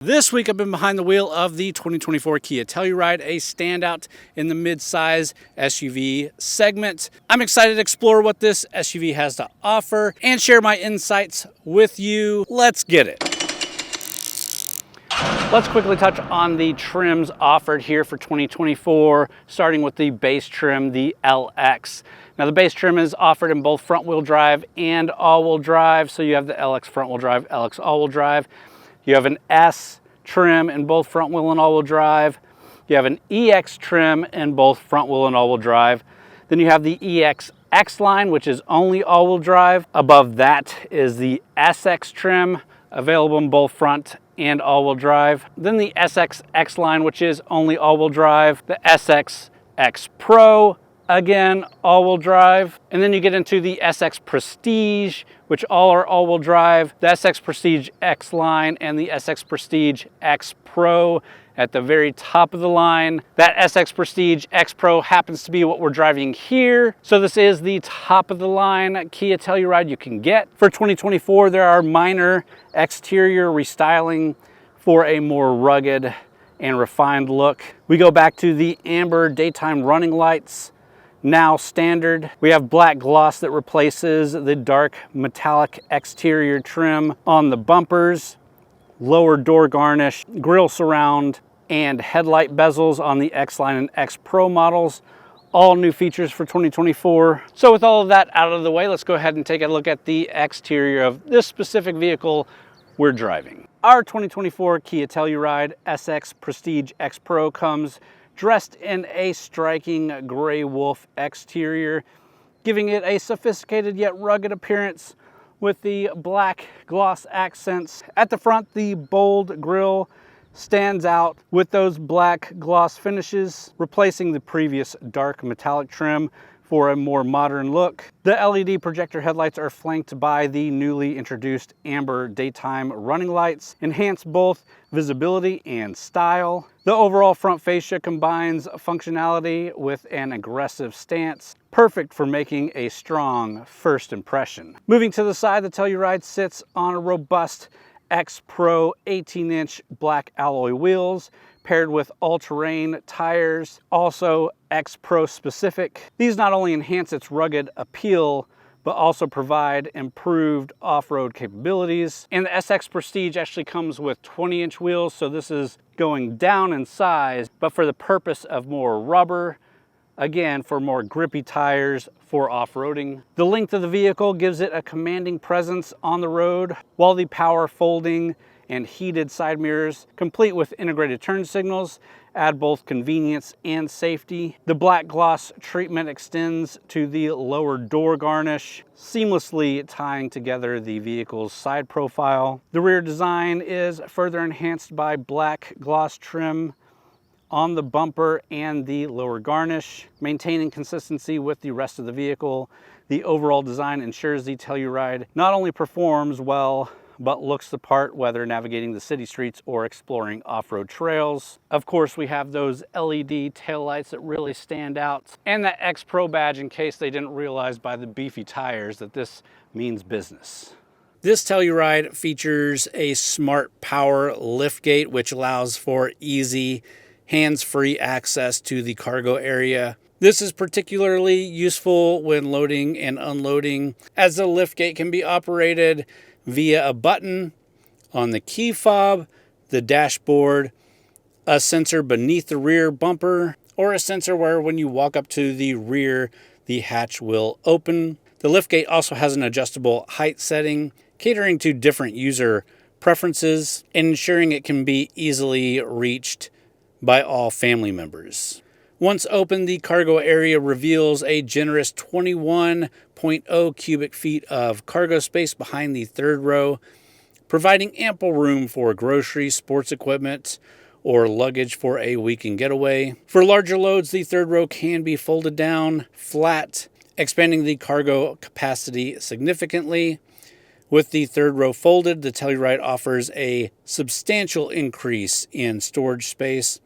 This week I've been behind the wheel of the 2024 Kia Telluride, a standout in the mid-size SUV segment. I'm excited to explore what this SUV has to offer and share my insights with you. Let's get it. Let's quickly touch on the trims offered here for 2024, starting with the base trim, the LX. Now the base trim is offered in both front-wheel drive and all-wheel drive. So you have the LX front-wheel drive, LX all-wheel drive. You have an S trim in both front wheel and all-wheel drive. You have an EX trim in both front wheel and all-wheel drive. Then you have the EX X line, which is only all-wheel drive. Above that is the SX trim, available in both front and all-wheel drive. Then the SX X line, which is only all-wheel drive. The SX X Pro, again, all-wheel drive. And then you get into the SX Prestige, which all are all-wheel drive. The SX Prestige X line and the SX Prestige X Pro at the very top of the line. That SX Prestige X Pro happens to be what we're driving here. So this is the top of the line Kia Telluride you can get. For 2024, there are minor exterior restyling for a more rugged and refined look. We go back to the amber daytime running lights, now standard. We have black gloss that replaces the dark metallic exterior trim on the bumpers, lower door garnish, grille surround, and headlight bezels on the X-Line and X Pro models. All new features for 2024. So with all of that out of the way, let's go ahead and take a look at the exterior of this specific vehicle we're driving. Our 2024 Kia Telluride SX Prestige X Pro comes dressed in a striking gray wolf exterior, giving it a sophisticated yet rugged appearance with the black gloss accents. At the front, the bold grille stands out with those black gloss finishes, replacing the previous dark metallic trim for a more modern look. The LED projector headlights are flanked by the newly introduced amber daytime running lights, enhance both visibility and style. The overall front fascia combines functionality with an aggressive stance, perfect for making a strong first impression. Moving to the side, the Telluride sits on a robust X Pro 18-inch black alloy wheels, paired with all-terrain tires, also X Pro specific. These not only enhance its rugged appeal, but also provide improved off-road capabilities. And the SX Prestige actually comes with 20-inch wheels, so this is going down in size, but for the purpose of more rubber, again, for more grippy tires for off-roading. The length of the vehicle gives it a commanding presence on the road, while the power folding and heated side mirrors, complete with integrated turn signals, add both convenience and safety. The black gloss treatment extends to the lower door garnish, seamlessly tying together the vehicle's side profile. The rear design is further enhanced by black gloss trim on the bumper and the lower garnish, maintaining consistency with the rest of the vehicle. The overall design ensures the Telluride not only performs well, but looks the part whether navigating the city streets or exploring off-road trails. Of course, we have those LED taillights that really stand out, and that X Pro badge in case they didn't realize by the beefy tires that this means business. This Telluride features a smart power liftgate, which allows for easy hands-free access to the cargo area. This is particularly useful when loading and unloading, as the liftgate can be operated via a button on the key fob, the dashboard, a sensor beneath the rear bumper, or a sensor where when you walk up to the rear, the hatch will open. The liftgate also has an adjustable height setting, catering to different user preferences and ensuring it can be easily reached by all family members. Once open, the cargo area reveals a generous 21.0 cubic feet of cargo space behind the third row, providing ample room for groceries, sports equipment, or luggage for a weekend getaway. For larger loads, the third row can be folded down flat, expanding the cargo capacity significantly. With the third row folded, the Telluride offers a substantial increase in storage space,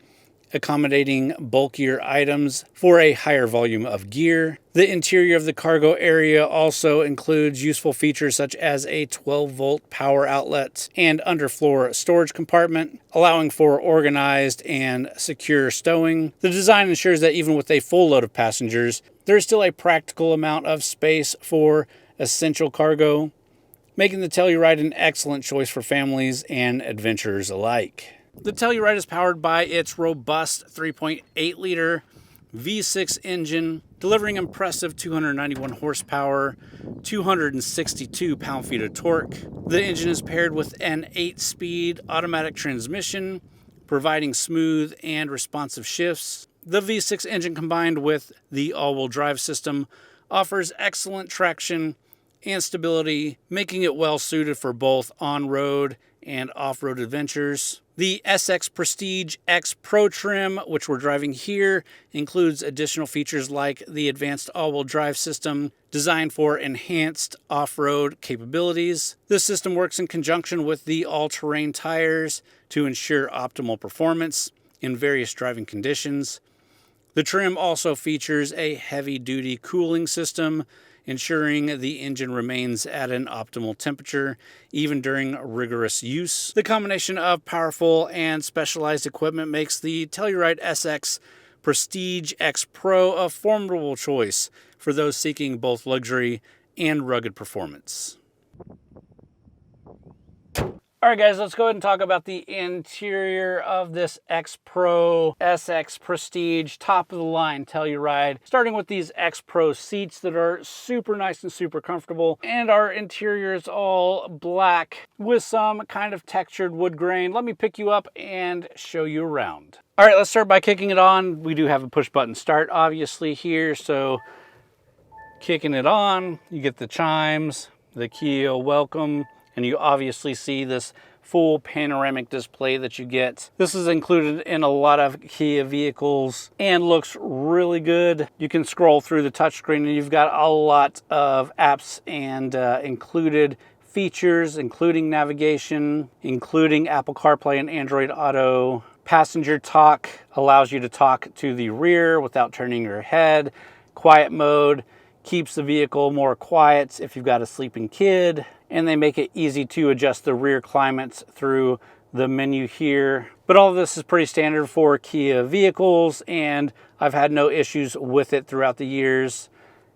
accommodating bulkier items for a higher volume of gear. The interior of the cargo area also includes useful features such as a 12-volt power outlet and underfloor storage compartment, allowing for organized and secure stowing. The design ensures that even with a full load of passengers, there is still a practical amount of space for essential cargo, making the Telluride an excellent choice for families and adventurers alike. The Telluride is powered by its robust 3.8-liter V6 engine, delivering impressive 291 horsepower, 262 pound-feet of torque. The engine is paired with an 8-speed automatic transmission, providing smooth and responsive shifts. The V6 engine combined with the all-wheel drive system offers excellent traction and stability, making it well suited for both on-road and off-road adventures. The SX Prestige X Pro trim, which we're driving here, includes additional features like the advanced all-wheel drive system designed for enhanced off-road capabilities. This system works in conjunction with the all-terrain tires to ensure optimal performance in various driving conditions. The trim also features a heavy-duty cooling system, ensuring the engine remains at an optimal temperature even during rigorous use. The combination of powerful and specialized equipment makes the Telluride SX Prestige X Pro a formidable choice for those seeking both luxury and rugged performance. All right, guys, let's go ahead and talk about the interior of this X Pro SX Prestige top of the line Telluride. Starting with these X Pro seats that are super nice and super comfortable. And our interior is all black with some kind of textured wood grain. Let me pick you up and show you around. All right, let's start by kicking it on. We do have a push button start obviously here. So kicking it on, you get the chimes, the Kia welcome, and you obviously see this full panoramic display that you get. This is included in a lot of Kia vehicles and looks really good. You can scroll through the touchscreen and you've got a lot of apps and included features, including navigation, including Apple CarPlay and Android Auto. Passenger talk allows you to talk to the rear without turning your head. Quiet mode keeps the vehicle more quiet if you've got a sleeping kid, and they make it easy to adjust the rear climates through the menu here. But all of this is pretty standard for Kia vehicles, and I've had no issues with it throughout the years,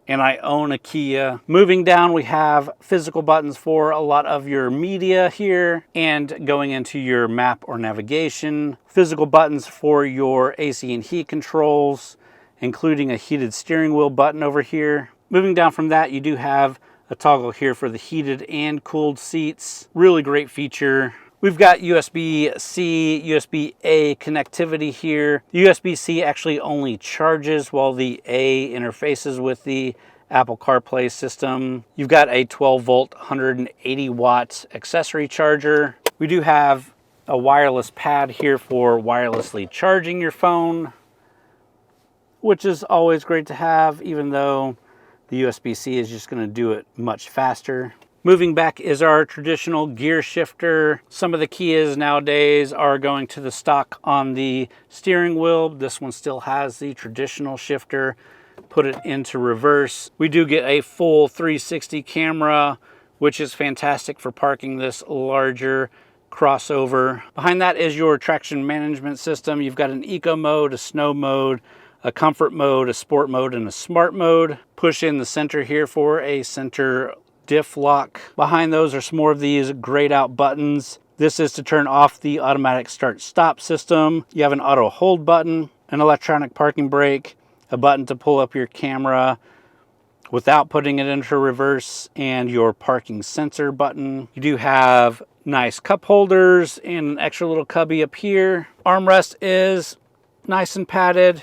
and I own a Kia. Moving down, we have physical buttons for a lot of your media here, and going into your map or navigation. Physical buttons for your AC and heat controls, including a heated steering wheel button over here. Moving down from that, you do have a toggle here for the heated and cooled seats. Really great feature. We've got USB-C, USB-A connectivity here. The USB-C actually only charges while the A interfaces with the Apple CarPlay system. You've got a 12-volt, 180-watt accessory charger. We do have a wireless pad here for wirelessly charging your phone, which is always great to have, even though the USB-C is just going to do it much faster. Moving back is our traditional gear shifter. Some of the Kias nowadays are going to the stock on the steering wheel. This one still has the traditional shifter. Put it into reverse. We do get a full 360 camera, which is fantastic for parking this larger crossover. Behind that is your traction management system. You've got an eco mode, a snow mode, a comfort mode, a sport mode, and a smart mode. Push in the center here for a center diff lock. Behind those are some more of these grayed out buttons. This is to turn off the automatic start stop system. You have an auto hold button, an electronic parking brake, a button to pull up your camera without putting it into reverse, and your parking sensor button. You do have nice cup holders and an extra little cubby up here. Armrest is nice and padded.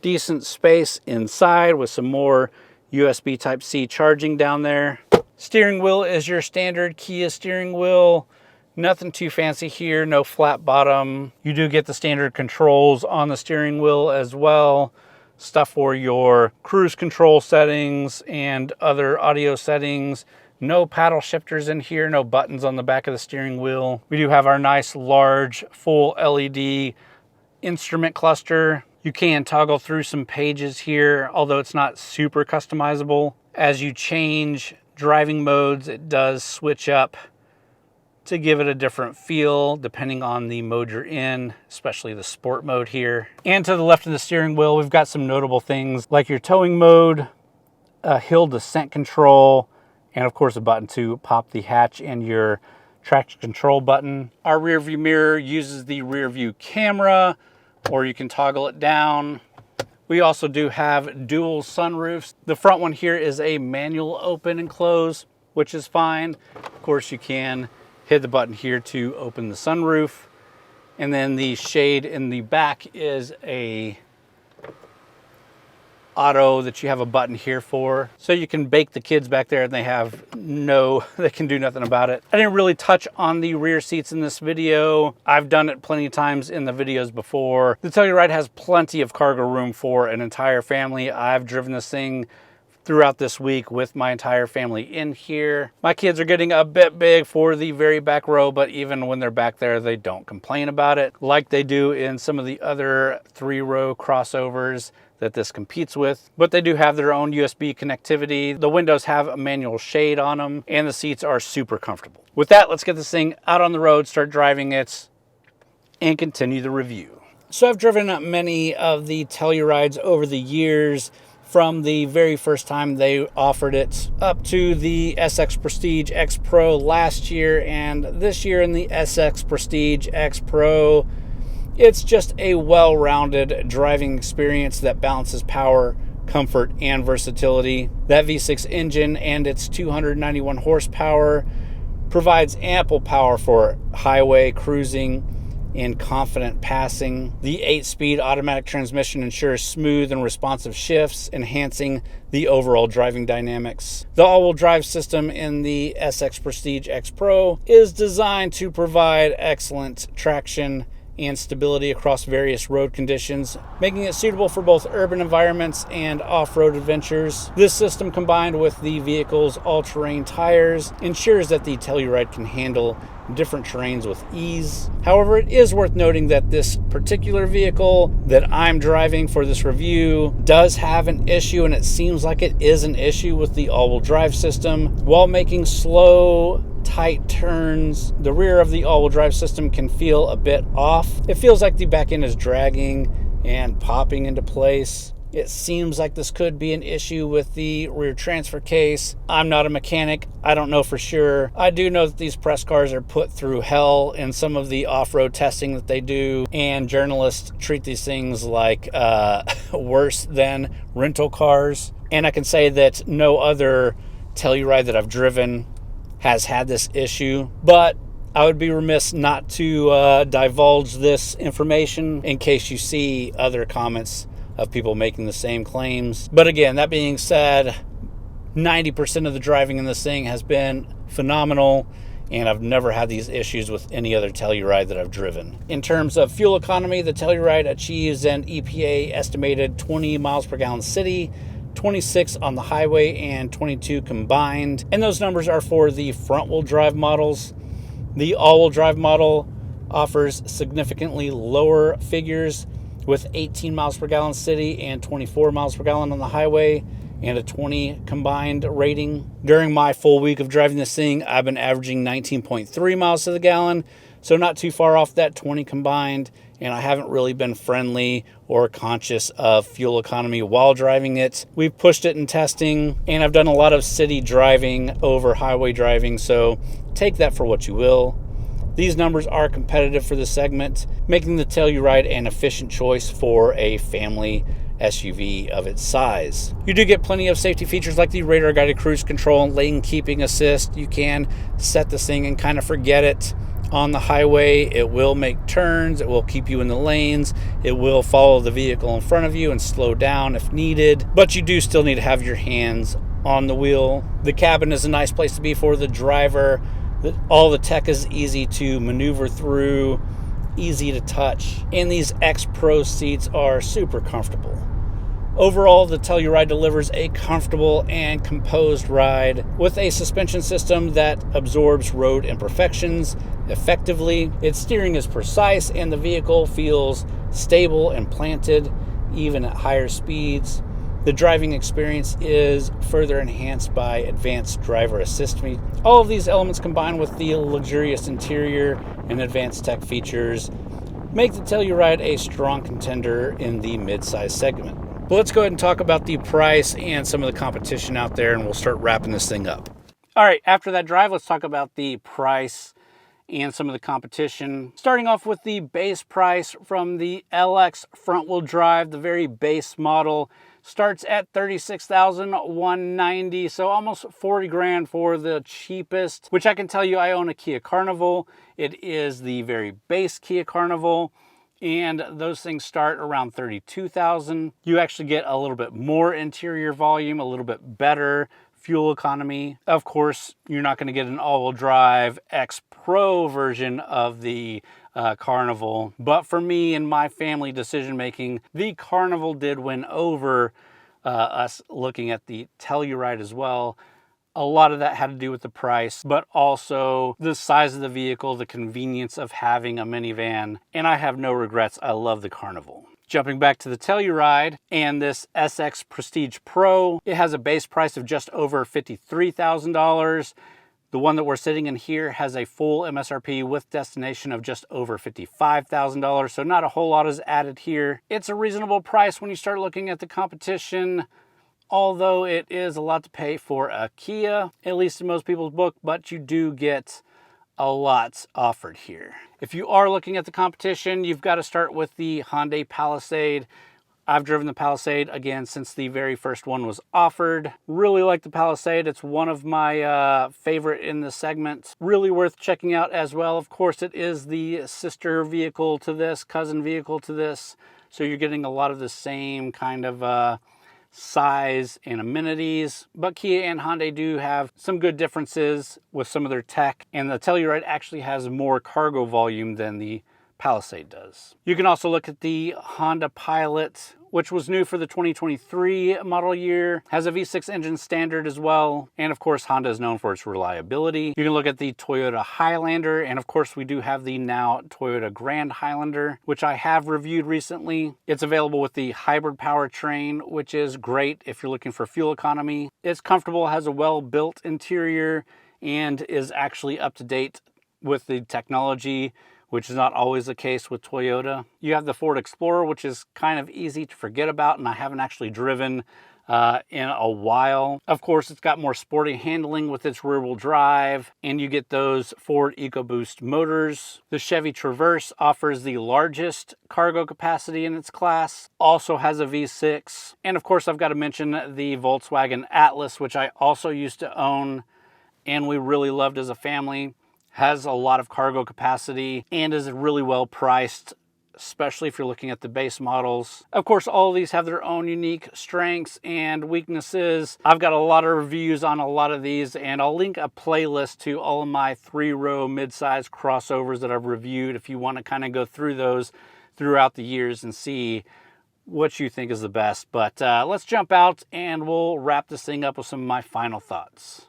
Decent space inside with some more USB Type-C charging down there. Steering wheel is your standard Kia steering wheel. Nothing too fancy here, no flat bottom. You do get the standard controls on the steering wheel as well. Stuff for your cruise control settings and other audio settings. No paddle shifters in here, no buttons on the back of the steering wheel. We do have our nice large full LED instrument cluster. You can toggle through some pages here, although it's not super customizable. As you change driving modes, it does switch up to give it a different feel depending on the mode you're in, especially the sport mode here. And to the left of the steering wheel, we've got some notable things like your towing mode, hill descent control, and of course a button to pop the hatch and your traction control button. Our rear view mirror uses the rear view camera, or you can toggle it down. We also do have dual sunroofs. The front one here is a manual open and close, which is fine. Of course, you can hit the button here to open the sunroof. And then the shade in the back is a auto that you have a button here for. So you can bake the kids back there and they can do nothing about it. I didn't really touch on the rear seats in this video. I've done it plenty of times in the videos before. The Telluride has plenty of cargo room for an entire family. I've driven this thing throughout this week with my entire family in here. My kids are getting a bit big for the very back row, but even when they're back there, they don't complain about it like they do in some of the other 3-row crossovers that this competes with. But they do have their own USB connectivity. The windows have a manual shade on them, and the seats are super comfortable. With that, let's get this thing out on the road, start driving it, and continue the review. So I've driven many of the Tellurides over the years, from the very first time they offered it up to the SX Prestige X Pro last year, and this year in the SX Prestige X Pro. It's just a well-rounded driving experience that balances power, comfort, and versatility. That V6 engine and its 291 horsepower provides ample power for highway cruising and confident passing. The 8-speed automatic transmission ensures smooth and responsive shifts, enhancing the overall driving dynamics. The all-wheel drive system in the SX Prestige X Pro is designed to provide excellent traction and stability across various road conditions, making it suitable for both urban environments and off-road adventures. This system, combined with the vehicle's all-terrain tires, ensures that the Telluride can handle different terrains with ease. However, it is worth noting that this particular vehicle that I'm driving for this review does have an issue, and it seems like it is an issue with the all-wheel drive system. While making slow, tight turns, the rear of the all-wheel drive system can feel a bit off. It feels like the back end is dragging and popping into place. It seems like this could be an issue with the rear transfer case. I'm not a mechanic. I don't know for sure. I do know that these press cars are put through hell in some of the off-road testing that they do, and journalists treat these things like worse than rental cars. And I can say that no other Telluride that I've driven has had this issue, but I would be remiss not to divulge this information in case you see other comments of people making the same claims. But again, that being said, 90% of the driving in this thing has been phenomenal, and I've never had these issues with any other Telluride that I've driven. In terms of fuel economy, the Telluride achieves an EPA estimated 20 miles per gallon city, 26 on the highway, and 22 combined. And those numbers are for the front-wheel drive models. The all-wheel drive model offers significantly lower figures, with 18 miles per gallon city and 24 miles per gallon on the highway, and a 20 combined rating. During my full week of driving this thing, I've been averaging 19.3 miles to the gallon, so not too far off that 20 combined, and I haven't really been friendly or conscious of fuel economy while driving it. We've pushed it in testing, and I've done a lot of city driving over highway driving, so take that for what you will. These numbers are competitive for the segment, making the Telluride an efficient choice for a family SUV of its size. You do get plenty of safety features like the radar guided cruise control and lane keeping assist. You can set this thing and kind of forget it on the highway. It will make turns, it will keep you in the lanes, it will follow the vehicle in front of you and slow down if needed, but you do still need to have your hands on the wheel. The cabin is a nice place to be for the driver. All the tech is easy to maneuver through, easy to touch, and these X Pro seats are super comfortable. Overall, the Telluride delivers a comfortable and composed ride with a suspension system that absorbs road imperfections effectively. Its steering is precise and the vehicle feels stable and planted even at higher speeds. The driving experience is further enhanced by advanced driver assist me. All of these elements combined with the luxurious interior and advanced tech features make the Telluride a strong contender in the midsize segment. But let's go ahead and talk about the price and some of the competition out there, and we'll start wrapping this thing up. All right, after that drive, let's talk about the price and some of the competition. Starting off with the base price from the LX front-wheel drive, the very base model starts at $36,190, so almost 40 grand for the cheapest, which I can tell you I own a Kia Carnival. It is the very base Kia Carnival, and those things start around $32,000. You actually get a little bit more interior volume, a little bit better fuel economy. Of course, you're not going to get an all-wheel drive X Pro version of the Carnival, but for me and my family decision making, the Carnival did win over us looking at the Telluride as well. A lot of that had to do with the price, but also the size of the vehicle, the convenience of having a minivan, and I have no regrets. I love the Carnival. Jumping back to the Telluride and this SX Prestige Pro, it has a base price of just over $53,000. The one that we're sitting in here has a full MSRP with destination of just over $55,000, so not a whole lot is added here. It's a reasonable price when you start looking at the competition, although it is a lot to pay for a Kia, at least in most people's book, but you do get a lot offered here. If you are looking at the competition, you've got to start with the Hyundai Palisade. I've driven the Palisade again since the very first one was offered. Really like the Palisade. It's one of my favorite in the segment. Really worth checking out as well. Of course, it is the sister vehicle to this, cousin vehicle to this. So you're getting a lot of the same kind of size and amenities, but Kia and Hyundai do have some good differences with some of their tech, and the Telluride actually has more cargo volume than the Palisade does. You can also look at the Honda Pilot, which was new for the 2023 model year, has a V6 engine standard as well, and of course Honda is known for its reliability. You can look at the Toyota Highlander, and of course we do have the now Toyota Grand Highlander, which I have reviewed recently. It's available with the hybrid powertrain, which is great if you're looking for fuel economy. It's comfortable, has a well-built interior, and is actually up to date with the technology, which is not always the case with Toyota. You have the Ford Explorer, which is kind of easy to forget about, and I haven't actually driven in a while. Of course, it's got more sporty handling with its rear-wheel drive, and you get those Ford EcoBoost motors. The Chevy Traverse offers the largest cargo capacity in its class, also has a V6. And of course, I've got to mention the Volkswagen Atlas, which I also used to own, and we really loved as a family. Has a lot of cargo capacity and is really well priced, especially if you're looking at the base models. Of course, all of these have their own unique strengths and weaknesses. I've got a lot of reviews on a lot of these, and I'll link a playlist to all of my 3-row midsize crossovers that I've reviewed if you want to kind of go through those throughout the years and see what you think is the best. But let's jump out and we'll wrap this thing up with some of my final thoughts.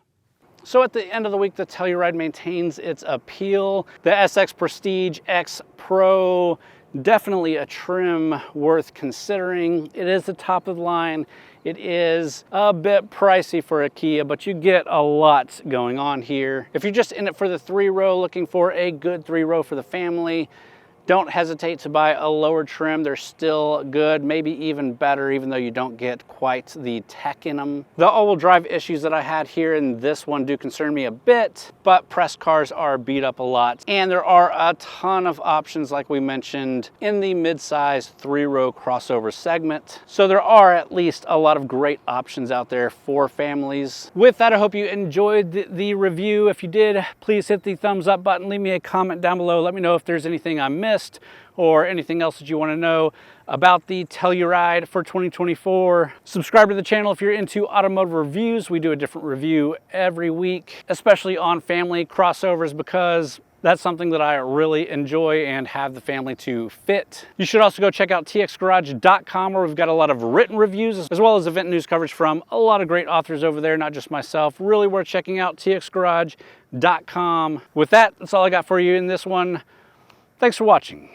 So at the end of the week, the Telluride maintains its appeal. The SX Prestige X Pro, definitely a trim worth considering. It is the top of the line. It is a bit pricey for a Kia, but you get a lot going on here. If you're just in it for the 3-row, looking for a good 3-row for the family, don't hesitate to buy a lower trim. They're still good, maybe even better, even though you don't get quite the tech in them. The all-wheel drive issues that I had here in this one do concern me a bit, but press cars are beat up a lot. And there are a ton of options, like we mentioned, in the mid-size 3-row crossover segment. So there are at least a lot of great options out there for families. With that, I hope you enjoyed the review. If you did, please hit the thumbs up button. Leave me a comment down below. Let me know if there's anything I missed or anything else that you want to know about the Telluride for 2024. Subscribe to the channel if you're into automotive reviews. We do a different review every week, especially on family crossovers, because That's something that I really enjoy and have the family to fit. You should also go check out TXGarage.com, where we've got a lot of written reviews as well as event news coverage from a lot of great authors over there, not just myself. Really worth checking out, TXGarage.com. With that, that's all I got for you in this one. Thanks for watching.